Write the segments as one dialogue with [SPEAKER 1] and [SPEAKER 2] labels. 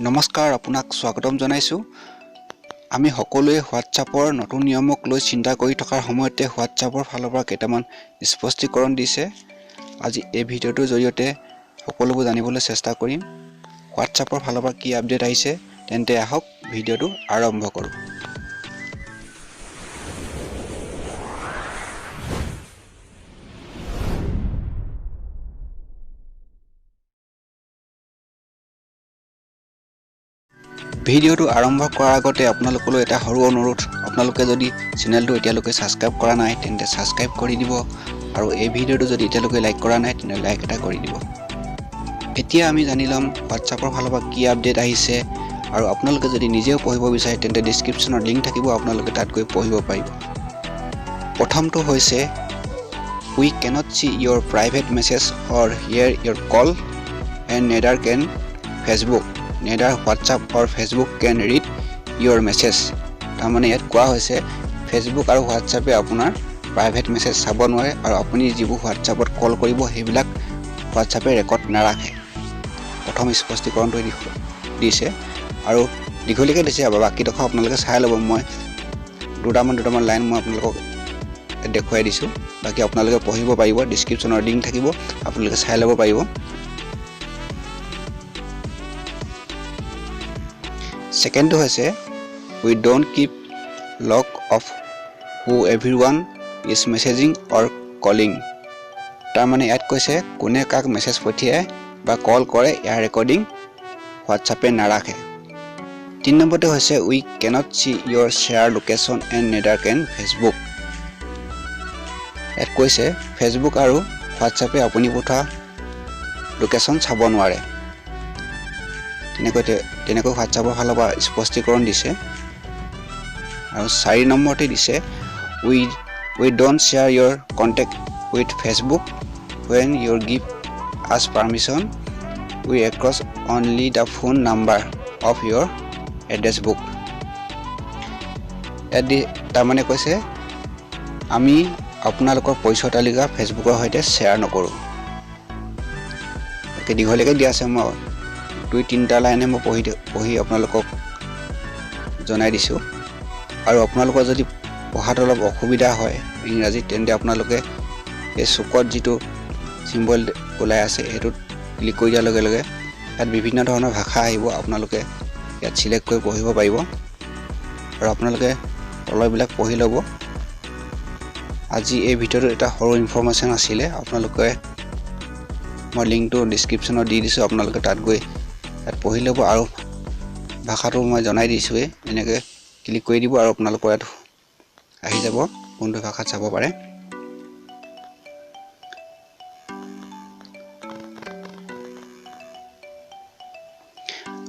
[SPEAKER 1] নমস্কাৰ, আপোনাক স্বাগতম জনাইছো। আমি সকলোৱে হোৱাটছআপৰ নতুন নিয়মক লৈ চিন্তা কৰি থকাৰ সময়তে হোৱাটছআপৰ ফালৰ পৰা কেইটামান স্পষ্টীকৰণ দিছে। আজি এই ভিডিঅ'টোৰ জৰিয়তে সকলোবোৰ জানিবলৈ চেষ্টা কৰিম। হোৱাটছআপৰ ফালৰ পৰা কি আপডেট আহিছে, তেন্তে আহক ভিডিঅ'টো আৰম্ভ কৰোঁ। ভিডিঅ'টো আৰম্ভ কৰাৰ আগতে আপোনালোকলৈ এটা সৰু অনুৰোধ, আপোনালোকে যদি চেনেলটো এতিয়ালৈকে ছাবস্ক্ৰাইব কৰা নাই তেন্তে ছাবস্ক্ৰাইব কৰি দিব আৰু এই ভিডিঅ'টো যদি এতিয়ালৈকে লাইক কৰা নাই তেন্তে লাইক এটা কৰি দিব। এতিয়া আমি জানি ল'ম হোৱাটছআপৰ ফালৰ পৰা কি আপডেট আহিছে আৰু আপোনালোকে যদি নিজেও পঢ়িব বিচাৰে তেন্তে ডেছক্ৰিপশ্যনত লিংক থাকিব, আপোনালোকে তাত গৈ পঢ়িব পাৰিব। প্ৰথমটো হৈছে we can't see your private message or hear your call and neither can Facebook neither WhatsApp or Facebook can read your message। তাৰমানে ইয়াত কোৱা হৈছে ফেচবুক আৰু হোৱাটছআপে আপোনাৰ প্ৰাইভেট মেছেজ চাব নোৱাৰে আৰু আপুনি যিবোৰ হোৱাটছআপত কল কৰিব সেইবিলাক হোৱাটছআপে ৰেকৰ্ড নাৰাখে। প্ৰথম স্পষ্টীকৰণটো দিছে আৰু দীঘলীয়াকৈ দিছে, বাকীডোখৰ আপোনালোকে চাই ল'ব। মই দুটামান লাইন মই আপোনালোকক দেখুৱাই দিছোঁ, বাকী আপোনালোকে পঢ়িব পাৰিব। ডেছক্ৰিপশ্যনৰ লিংক থাকিব, আপোনালোকে চাই ল'ব পাৰিব। সেকেন্ডটো হৈছে we don't keep log of who everyone is messaging or calling. তাৰমানে ইয়াত কৈছে কোনে কাক মেছেজ পঠিয়ায় বা কল কৰে ইয়াৰ ৰেকৰ্ডিং হোৱাটছআপে নাৰাখে। 3 নম্বৰটো হৈছে we can't see your share location and neither can Facebook. ইয়াত কৈছে ফেচবুক আৰু হোৱাটছআপে আপুনি পঠোৱা লোকেশ্যন চাব নোৱাৰে। তেনেকৈ হোৱাটছআপৰ ফালৰ পৰা স্পষ্টীকৰণ দিছে। আৰু 4 নম্বৰতে দিছে we don't share your contact with Facebook when your give us permission we access only the phone number of your address book. তাৰমানে কৈছে আমি আপোনালোকৰ পৰিচয় তালিকা ফেচবুকৰ সৈতে শ্বেয়াৰ নকৰোঁ। দীঘলীয়াকৈ দিয়া আছে, মই 2-3টা লাইনে মই পঢ়ি আপোনালোকক জনাই দিছোঁ। আৰু আপোনালোকৰ যদি পঢ়াত অলপ অসুবিধা হয় ইংৰাজীত, তেন্তে আপোনালোকে এই চুকত যিটো চিম্বল ওলাই আছে সেইটোত ক্লিক কৰি দিয়াৰ লগে লগে ইয়াত বিভিন্ন ধৰণৰ ভাষা আহিব, আপোনালোকে ইয়াত চিলেক্ট কৰি পঢ়িব পাৰিব আৰু আপোনালোকে তলৰবিলাক পঢ়ি ল'ব। আজি এই ভিডিঅ'টোত এটা সৰু ইনফৰমেশ্যন আছিলে, আপোনালোকে মই লিংকটো ডেছক্ৰিপশ্যনত দি দিছোঁ, আপোনালোকে তাত গৈ ইয়াত পঢ়ি ল'ব আৰু ভাষাটো মই জনাই দিছোঁৱেই। এনেকৈ ক্লিক কৰি দিব আৰু আপোনালোকৰ ইয়াত আহি যাব কোনটো ভাষাত চাব পাৰে।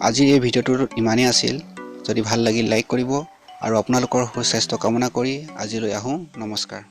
[SPEAKER 1] আজিৰ এই ভিডিঅ'টোত ইমানেই আছিল। যদি ভাল লাগিল লাইক কৰিব আৰু আপোনালোকৰ সুস্বাস্থ্য কামনা কৰি আজিলৈ আহোঁ। নমস্কাৰ।